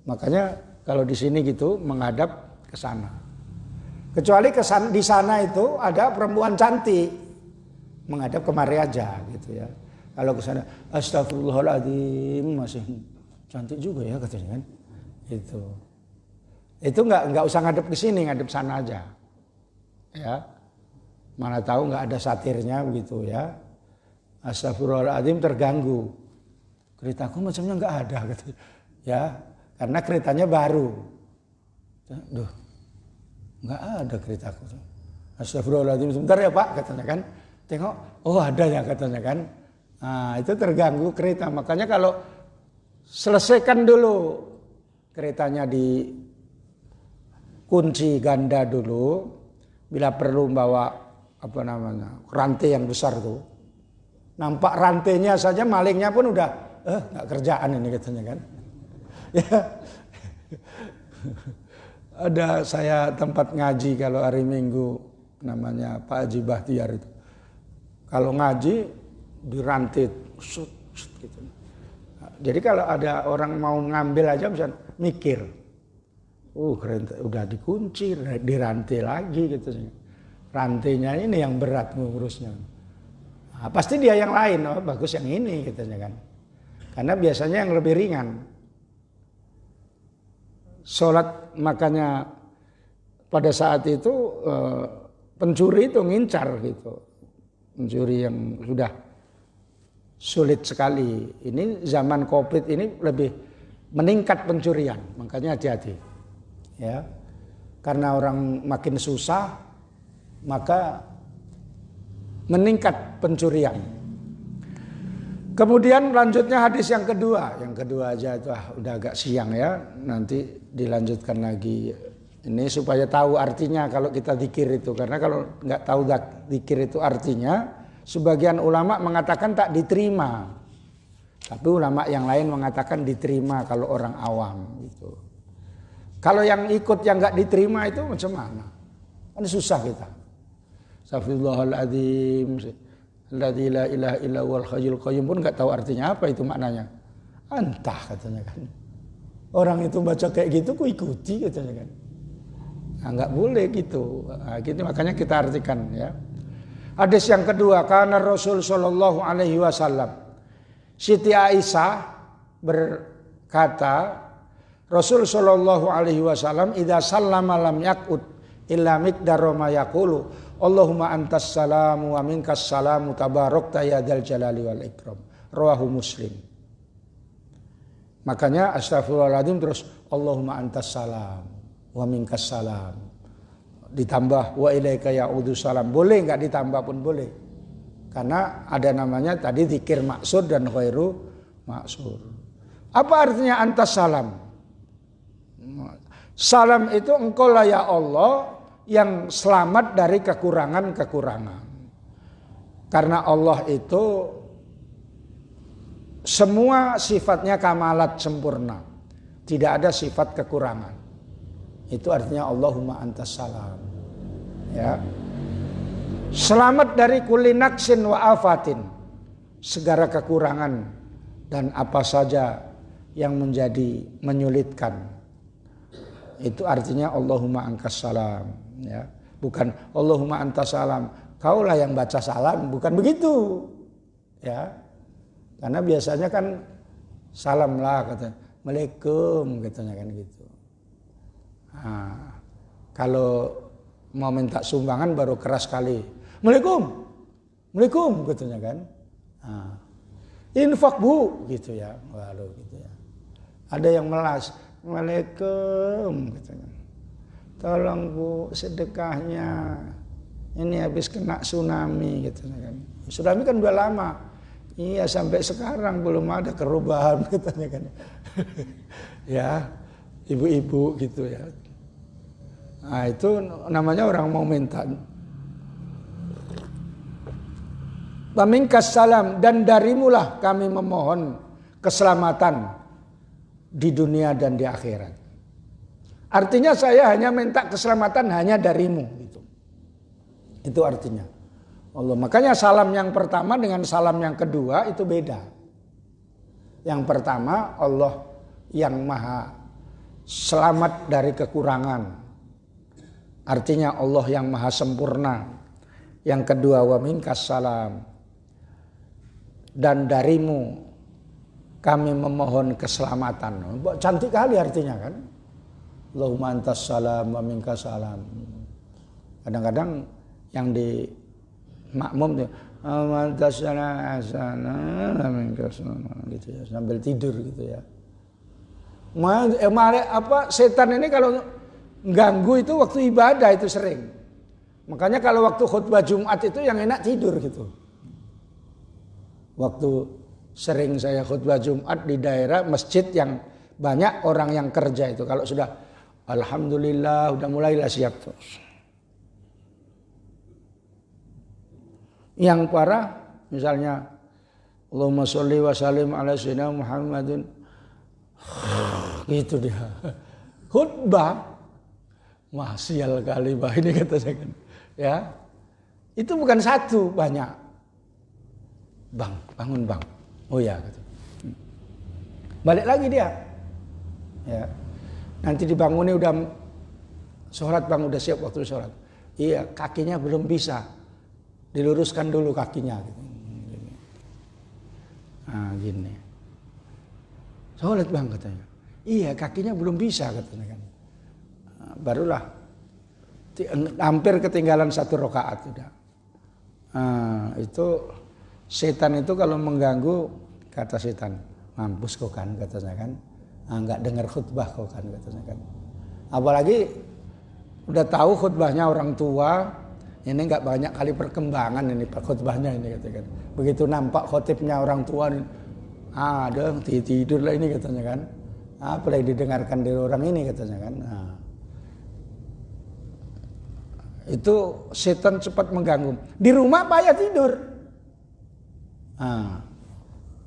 S1: Makanya kalau di sini gitu menghadap ke sana. Kecuali di sana itu ada perempuan cantik, menghadap kemari aja gitu ya. Kalau ke sana, astagfirullahaladzim, masih cantik juga ya katanya kan. Itu nggak usah ngadep ke sini, ngadep sana aja. Ya. Mana tahu nggak ada satirnya begitu ya. Astagfirullahaladzim, terganggu. Keretaku macamnya nggak ada gitu. Ya, karena keretanya baru. Duh, nggak ada keretaku. Astagfirullahaladzim, sebentar ya Pak katanya kan. Tengok, oh ada ya katanya kan. Nah, itu terganggu kereta. Makanya kalau selesaikan dulu keretanya, di kunci ganda dulu. Bila perlu bawa rantai yang besar tuh. Nampak rantainya saja malingnya pun udah nggak kerjaan ini katanya kan. Ya. Ada saya tempat ngaji kalau hari Minggu namanya Pak Haji Bahtiar itu. Kalau ngaji dirantit, gitu. Jadi kalau ada orang mau ngambil aja bisa mikir, keren, udah dikunci, dirantai lagi gitu. Rantainya ini yang berat ngurusnya. Nah, pasti dia yang lain, bagus yang ini gitu kan. Karena biasanya yang lebih ringan. Sholat makanya pada saat itu pencuri itu ngincar gitu. Pencuri yang sudah sulit sekali. Ini zaman Covid ini lebih meningkat pencurian, makanya hati-hati. Ya. Karena orang makin susah, maka meningkat pencurian. Kemudian lanjutnya hadis yang kedua. Yang kedua aja itu udah agak siang ya. Nanti dilanjutkan lagi. Ini supaya tahu artinya kalau kita zikir itu. Karena kalau nggak tahu zikir itu artinya, sebagian ulama mengatakan tak diterima. Tapi ulama yang lain mengatakan diterima kalau orang awam gitu. Kalau yang ikut yang nggak diterima itu macam mana? Kan susah kita. Astaghfirullahaladzim, alladzi la ilaha illa huwal hayyul qayyum pun nggak tahu artinya apa itu maknanya. Entah katanya kan. Orang itu baca kayak gitu ku ikuti katanya kan. Nah, nggak boleh gitu. Nah, gitu makanya kita artikan ya. Hadis yang kedua, karena Rasul sallallahu alaihi wasallam, Siti Aisyah berkata, Rasul sallallahu alaihi wasallam idza sallama lam yaqut illa miqdaru ma yaqulu Allahumma antas salamu wa minkas salamu tabarakta ya dzal jalali wal ikram. Rawahu Muslim. Makanya astagfirullahaladzim terus Allahumma antas salam wa minkas salam. Ditambah wa ilaika ya'udu salam. Boleh enggak ditambah pun boleh. Karena ada namanya tadi zikir maksur dan ghairu maksur. Apa artinya antas salam? Salam itu engkau lah ya Allah yang selamat dari kekurangan-kekurangan. Karena Allah itu semua sifatnya kamalat sempurna. Tidak ada sifat kekurangan. Itu artinya Allahumma antas salam. Ya. Selamat dari kulli naqsin wa afatin. Segala kekurangan dan apa saja yang menjadi menyulitkan. Itu artinya Allahumma ankas salam. Ya. Bukan Allahumma antas salam. Kaulah yang baca salam. Bukan begitu. Ya. Karena biasanya kan salam lah katanya. Waalaikum katanya kan gitu. Nah, kalau mau minta sumbangan baru keras sekali. Waalaikum katanya kan. Nah, infak bu gitu ya. Waduh gitu ya. Ada yang melas. Waalaikum katanya. Tolong bu sedekahnya. Ini habis kena tsunami katanya kan. Tsunami kan udah lama. Iya sampai sekarang belum ada perubahan katanya kan. Ya, ibu-ibu gitu ya. Nah itu namanya orang mau minta. Pamingkas salam dan darimulah kami memohon keselamatan di dunia dan di akhirat. Artinya saya hanya minta keselamatan hanya darimu gitu. Itu artinya. Allah. Makanya salam yang pertama dengan salam yang kedua itu beda. Yang pertama Allah yang maha selamat dari kekurangan. Artinya Allah yang maha sempurna. Yang kedua wa minkas salam. Dan darimu kami memohon keselamatan. Cantik kali artinya kan. Allahumma antas salam wa minkas salam. Kadang-kadang yang di makmum tuh antas salam wa minkas salam gitu ya, sambil tidur gitu ya. Setan ini kalau ganggu itu waktu ibadah itu sering. Makanya kalau waktu khutbah Jumat itu yang enak tidur gitu. Waktu sering saya khutbah Jumat di daerah masjid yang banyak orang yang kerja itu. Kalau sudah alhamdulillah udah mulailah siap tuh. Yang parah misalnya Allahumma sholli wa sallim ala sayyidina Muhammadin. Gitu dia. Khutbah. Wah sial kali bah ini kata saya kan. Ya. Itu bukan satu, banyak. Bang, bangun bang. Oh ya, gitu. Balik lagi dia. Ya. Nanti dibangunnya udah sholat bang, udah siap waktu sholat. Iya, kakinya belum bisa. Diluruskan dulu kakinya. Gitu. Nah, gini. Sholat bang katanya. Iya, kakinya belum bisa katanya kan. Nah, barulah hampir ketinggalan 1 rakaat sudah. Nah, itu setan itu kalau mengganggu, kata setan, mampus kau kan katanya kan. Nah, nggak dengar khutbah kau kan katanya kan. Apalagi udah tahu khutbahnya orang tua, ini nggak banyak kali perkembangan ini khutbahnya ini katanya kan. Begitu nampak khotibnya orang tua, ada tidur lah ini katanya kan. Apa yang didengarkan dari orang ini katanya kan. Nah, itu setan cepat mengganggu. Di rumah payah tidur. Nah,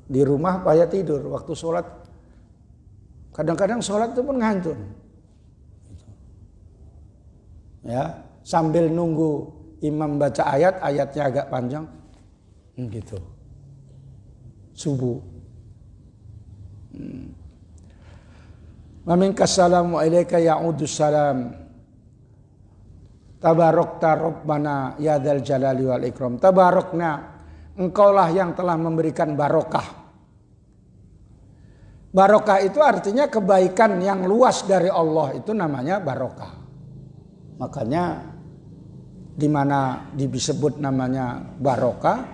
S1: di rumah payah tidur waktu sholat. Kadang-kadang sholat itu pun ngantun. Ya, sambil nunggu imam baca ayat, ayatnya agak panjang, gitu. Subuh. Wa minkas salam wa ilaika ya'udus salam. Tabarakta Rabbana ya dzal jalali wal ikram. Tabarakna, engkaulah yang telah memberikan barokah. Barokah itu artinya kebaikan yang luas dari Allah, itu namanya barokah. Makanya di mana disebut namanya barokah,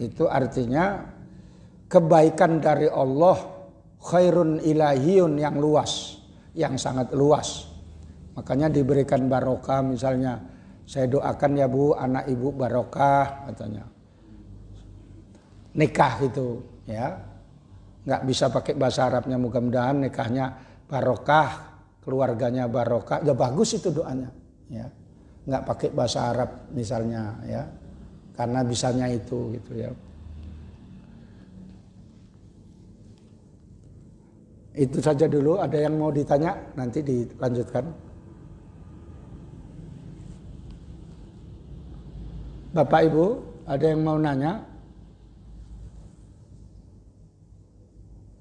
S1: itu artinya kebaikan dari Allah, khairun ilahiyun, yang luas, yang sangat luas. Makanya diberikan barokah, misalnya saya doakan ya Bu, anak ibu barokah katanya. Nikah gitu ya. Nggak bisa pakai bahasa Arabnya, mudah-mudahan nikahnya barokah, keluarganya barokah. Ya bagus itu doanya ya. Nggak pakai bahasa Arab misalnya ya. Karena bisanya itu gitu ya. Itu saja dulu, ada yang mau ditanya nanti dilanjutkan. Bapak Ibu, ada yang mau nanya?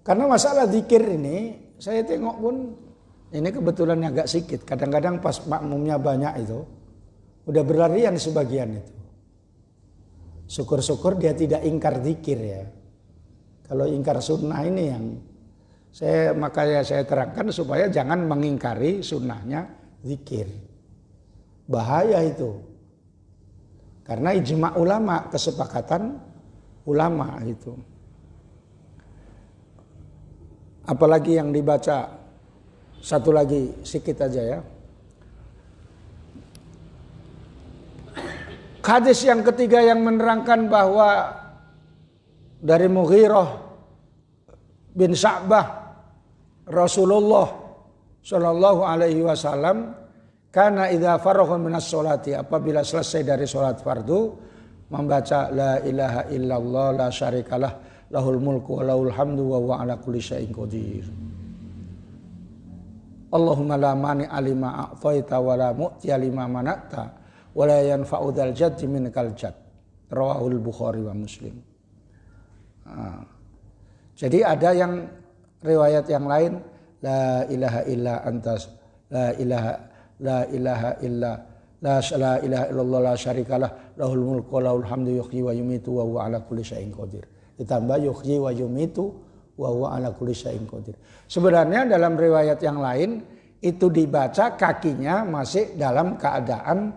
S1: Karena masalah zikir ini, saya tengok pun ini kebetulan agak sedikit. Kadang-kadang pas makmumnya banyak itu, udah berlarian sebagian itu. Syukur-syukur dia tidak ingkar zikir ya. Kalau ingkar sunnah ini yang makanya saya terangkan supaya jangan mengingkari sunnahnya zikir. Bahaya itu. Karena ijma ulama, kesepakatan ulama itu. Apalagi yang dibaca, satu lagi sedikit aja ya. Hadis yang ketiga yang menerangkan bahwa dari Mughirah bin Sya'bah, Rasulullah Shallallahu Alaihi Wasallam, karena idza faragha minas sholati, apabila selesai dari sholat fardu, membaca la ilaha illallah la syarikalah lahul mulku wa lahul hamdu wa huwa ala kulli syai'in qadir. Allahumma la mani alima a'taita wa la mu'tiya lima mana'ta wa la yanfa'u dzal jaddi minkal jadd. Rawahul Bukhari wa Muslim. Jadi ada yang riwayat yang lain, la ilaha illa antas, la ilaha illallah la syarikalah lahul mulku wa lahul hamdu yuhyi wa yumitu wa huwa ala kulli syai'in qadir. Ditambah yuhyi wa yumitu wa huwa ala kulli syai'in qadir. Sebenarnya dalam riwayat yang lain itu dibaca kakinya masih dalam keadaan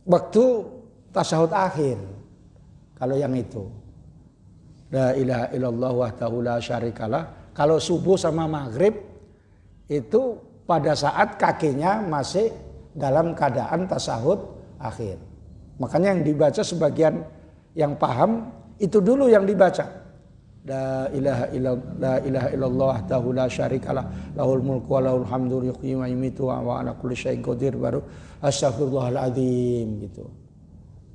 S1: waktu tasyahud akhir. Kalau yang itu la ilaha illallah wahdahu la syarikalah, kalau subuh sama maghrib itu pada saat kakinya masih dalam keadaan tasyahud akhir. Makanya yang dibaca sebagian yang paham itu dulu yang dibaca. La ilaha illallah wahdahu la syarikalah lahul mulku wa lahul hamdu yuhyi wa yumitu wa ala kulli syai'in qadir, baru astaghfirullahaladzim gitu.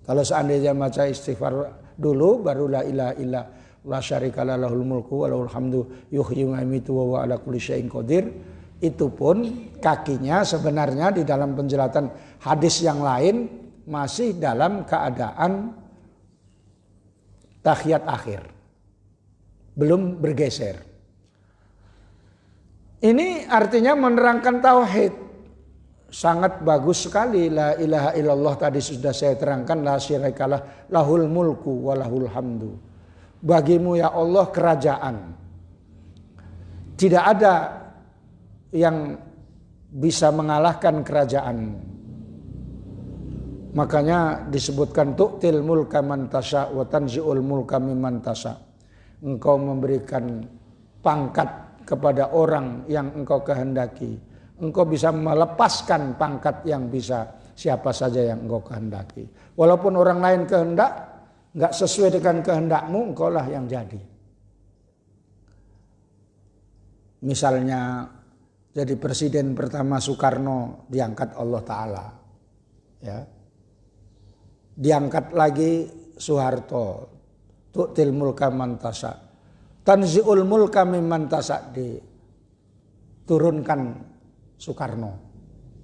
S1: Kalau seandainya baca istighfar dulu baru la ilaha illallah la syarikalah lahul mulku wa lahul hamdu yuhyi wa yumitu wa ala kulli syai'in qadir, Itu pun kakinya sebenarnya di dalam penjelasan hadis yang lain masih dalam keadaan tahiyat akhir. Belum bergeser. Ini artinya menerangkan tauhid. Sangat bagus sekali la ilaha illallah tadi sudah saya terangkan, la syarikalah lahul mulku wa lahul hamdu. Bagimu ya Allah kerajaan. Tidak ada yang bisa mengalahkan kerajaanmu. Makanya disebutkan tu'til mulka man tasya wa tanzi'ul mulka mimman tasya. Engkau memberikan pangkat kepada orang yang engkau kehendaki. Engkau bisa melepaskan pangkat yang bisa siapa saja yang engkau kehendaki. Walaupun orang lain kehendak, enggak sesuai dengan kehendakmu, engkaulah yang jadi. Misalnya jadi presiden pertama Soekarno diangkat Allah Ta'ala. Ya. Diangkat lagi Soeharto. Tu'til mulka man tasya. Tanzi'ul mulka mimman tasya, diturunkan Soekarno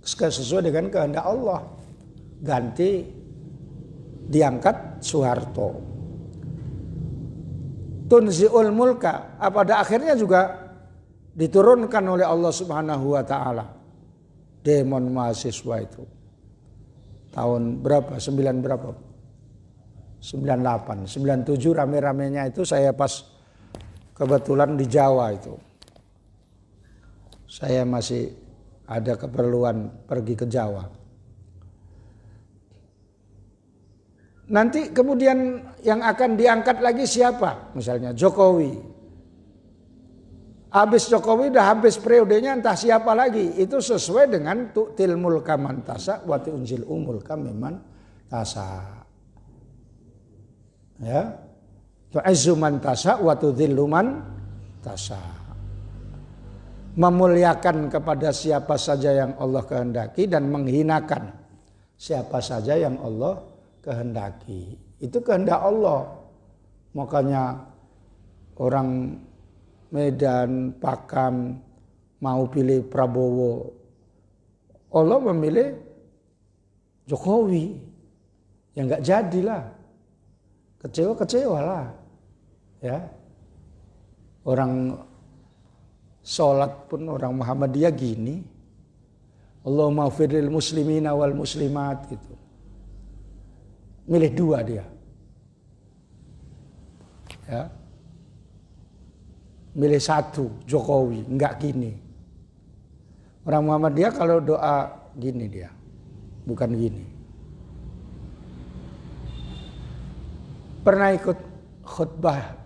S1: sesuai dengan kehendak Allah, ganti diangkat Soeharto. Tunzi'ul mulka, pada akhirnya juga diturunkan oleh Allah Subhanahu wa taala. Demon mahasiswa itu tahun berapa? 98, 97 rame-ramenya itu saya pas kebetulan di Jawa itu. Saya masih ada keperluan pergi ke Jawa. Nanti kemudian yang akan diangkat lagi siapa? Misalnya Jokowi. Habis Jokowi udah habis periodenya, entah siapa lagi. Itu sesuai dengan tu'til mulka man tasya wa tunzil mulka mimman tasya. Ya. Tu'izzu man tasya wa tudhillu man tasya. Memuliakan kepada siapa saja yang Allah kehendaki dan menghinakan siapa saja yang Allah kehendaki. Itu kehendak Allah. Makanya orang Medan, Pakam mau pilih Prabowo. Allah memilih Jokowi. Ya enggak jadilah. Kecewa lah. Ya. Orang sholat pun orang Muhammadiyah gini. Allahumma firil muslimina wal muslimat gitu. Milih dua dia. Ya. Milih satu Jokowi, enggak gini. Orang Muhammadiyah kalau doa gini dia. Bukan gini. Pernah ikut khutbah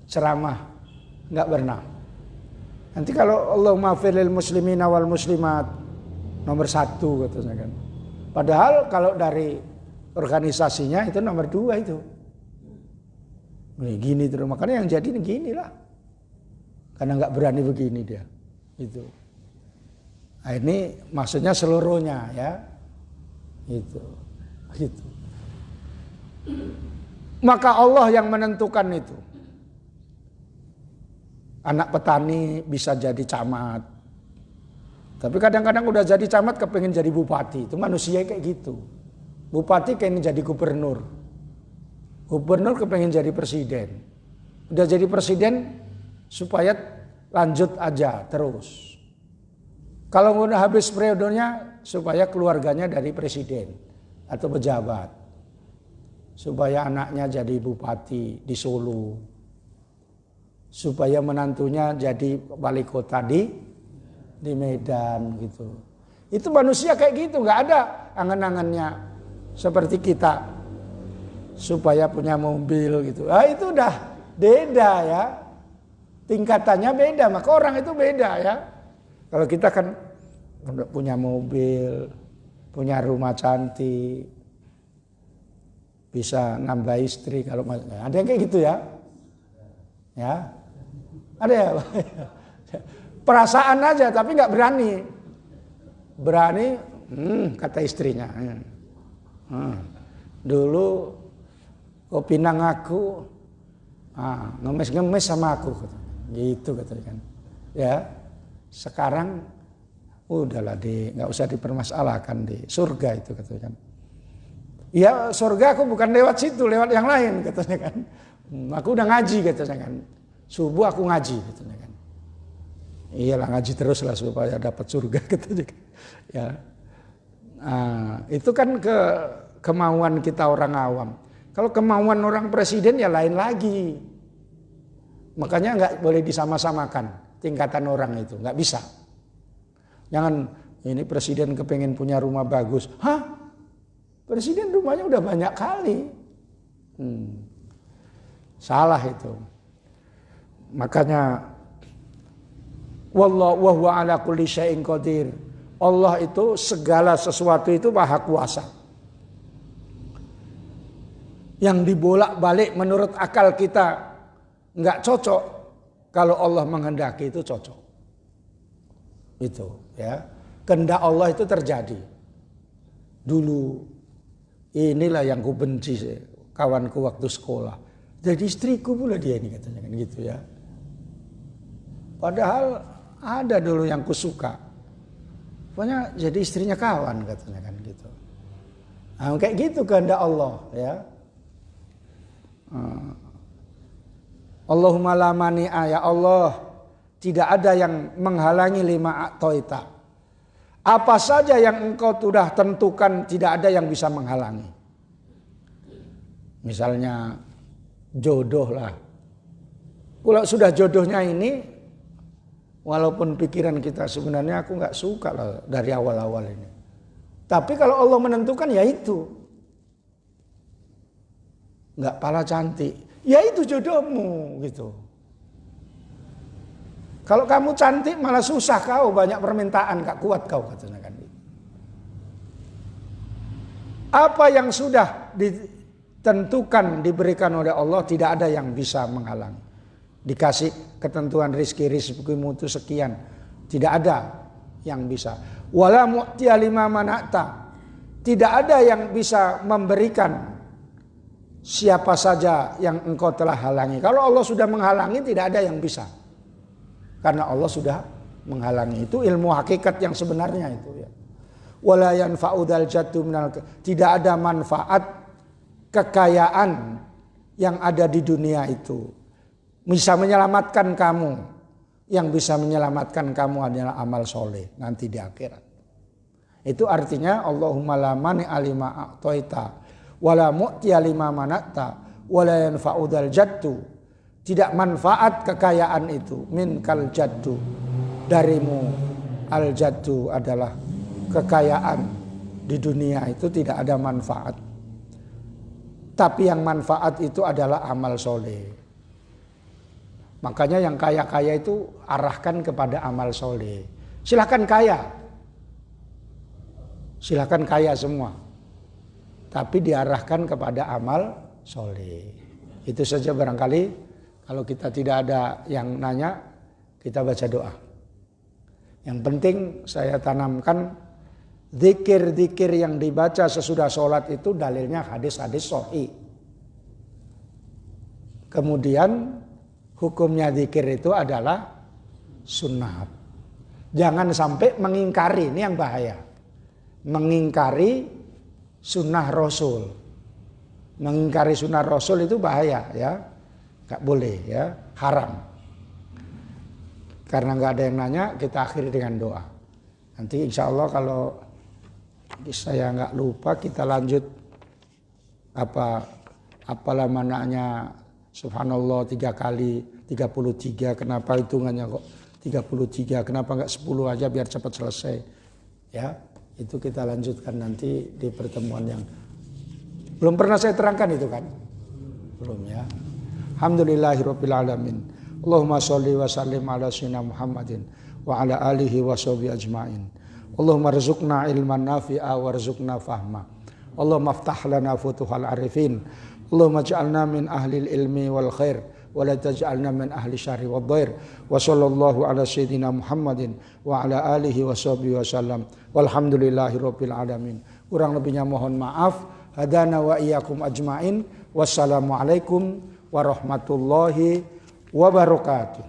S1: ceramah? Enggak pernah. Nanti kalau Allahumma firil muslimina wal muslimat nomor 1 katanya kan. Padahal kalau dari organisasinya itu nomor 2 itu. Gini terus, makanya yang jadi gini lah. Karena nggak berani begini dia. Itu. Nah, ini maksudnya seluruhnya ya. Itu. Gitu. Maka Allah yang menentukan itu. Anak petani bisa jadi camat. Tapi kadang-kadang udah jadi camat kepengen jadi bupati. Itu manusia kayak gitu. Bupati pengen jadi gubernur. Gubernur kepengen jadi presiden. Udah jadi presiden supaya lanjut aja terus. Kalau udah habis periodenya supaya keluarganya dari presiden atau pejabat. Supaya anaknya jadi bupati di Solo. Supaya menantunya jadi wali kota di Medan gitu. Itu manusia kayak gitu, nggak ada angan-angannya seperti kita supaya punya mobil gitu. Itu udah beda ya, tingkatannya beda, maka orang itu beda ya. Kalau kita kan punya mobil, punya rumah cantik, bisa nambah istri kalau ada yang kayak gitu ya, ya. Ada ya, perasaan aja tapi nggak berani. Berani, kata istrinya. Dulu kau pinang aku, ngemes-ngemes sama aku, gitu katanya kan. Ya, sekarang Udahlah nggak usah dipermasalahkan di surga itu katanya kan. Ya surga aku bukan lewat situ, lewat yang lain katanya kan. Aku udah ngaji katanya kan. Subuh aku ngaji katanya kan. Iyalah ngaji terus lah supaya dapat surga katanya kan. Ya. Nah, itu kan kemauan kita orang awam. Kalau kemauan orang presiden ya lain lagi. Makanya nggak boleh disama-samakan tingkatan orang itu, nggak bisa. Jangan ini presiden kepengen punya rumah bagus. Hah? Presiden rumahnya udah banyak kali. Salah itu. Makanya wallahu wa huwa ala kulli syai'in qadir. Allah itu segala sesuatu itu maha kuasa. Yang dibolak-balik menurut akal kita nggak cocok, kalau Allah menghendaki itu cocok. Itu ya. Kehendak Allah itu terjadi. Dulu inilah yang ku benci kawanku waktu sekolah. Jadi istriku pula dia ini katanya kan gitu ya. Padahal ada dulu yang ku suka. Pokoknya jadi istrinya kawan katanya kan gitu. Nah, kayak gitu kehendak Allah ya. Allahumma la mani'a, ya Allah, tidak ada yang menghalangi lima a'taita. Apa saja yang engkau sudah tentukan tidak ada yang bisa menghalangi. Misalnya jodoh lah. Kalau sudah jodohnya ini, walaupun pikiran kita sebenarnya aku nggak suka lah dari awal-awal ini. Tapi kalau Allah menentukan ya itu. Nggak pala cantik. Ya itu jodohmu gitu. Kalau kamu cantik malah susah kau, banyak permintaan, gak kuat kau katanya kan. Apa yang sudah ditentukan diberikan oleh Allah tidak ada yang bisa menghalangi. Dikasih ketentuan rizkimu itu sekian, tidak ada yang bisa. Wala mu'tiya lima mana'ta, tidak ada yang bisa memberikan siapa saja yang engkau telah halangi. Kalau Allah sudah menghalangi tidak ada yang bisa. Karena Allah sudah menghalangi. Itu ilmu hakikat yang sebenarnya itu ya. Wala yanfa'u dzal jaddu minal, tidak ada manfaat kekayaan yang ada di dunia itu bisa menyelamatkan kamu. Yang bisa menyelamatkan kamu adalah amal soleh nanti di akhirat. Itu artinya Allahumma la mani'a lima a'taita wala mu'tiya lima mana'ta wala yanfa'u dzal jaddu. Tidak manfaat kekayaan itu, min kal jaddu, darimu. Al jaddu adalah kekayaan di dunia itu tidak ada manfaat. Tapi yang manfaat itu adalah amal soleh. Makanya yang kaya-kaya itu arahkan kepada amal soleh. Silakan kaya. Silakan kaya semua. Tapi diarahkan kepada amal soleh. Itu saja barangkali. Kalau kita tidak ada yang nanya, kita baca doa. Yang penting saya tanamkan, zikir-zikir yang dibaca sesudah sholat itu dalilnya hadis-hadis sahih. Kemudian hukumnya zikir itu adalah sunnah. Jangan sampai mengingkari, ini yang bahaya. Mengingkari sunnah Rasul. Mengingkari sunnah Rasul itu bahaya ya. Gak boleh ya, haram. Karena gak ada yang nanya, kita akhiri dengan doa. Nanti insya Allah kalau saya gak lupa kita lanjut apalah mananya subhanallah 3 kali 33. Kenapa hitungannya kok 33? Kenapa gak 10 aja biar cepat selesai? Ya, itu kita lanjutkan nanti di pertemuan yang belum pernah saya terangkan itu kan? Belum ya. Alhamdulillahirabbil alamin. Allahumma sholli wa sallim ala sayyidina Muhammadin wa ala alihi wa sahbihi ajmain. Allahumma rzuqna ilman nafi'a warzuqna fahma. Allahumma aftah lana futuhal arifin. Allahumma ij'alna min ahli ilmi wal khair wa la taj'alna min ahli syarri wad dhair. Wa sallallahu ala sayyidina Muhammadin wa ala alihi wa sahbihi wasallam. Walhamdulillahirabbil alamin. Kurang lebihnya mohon maaf. Hadana wa iyyakum ajmain. Wassalamualaikum warahmatullahi wabarakatuh.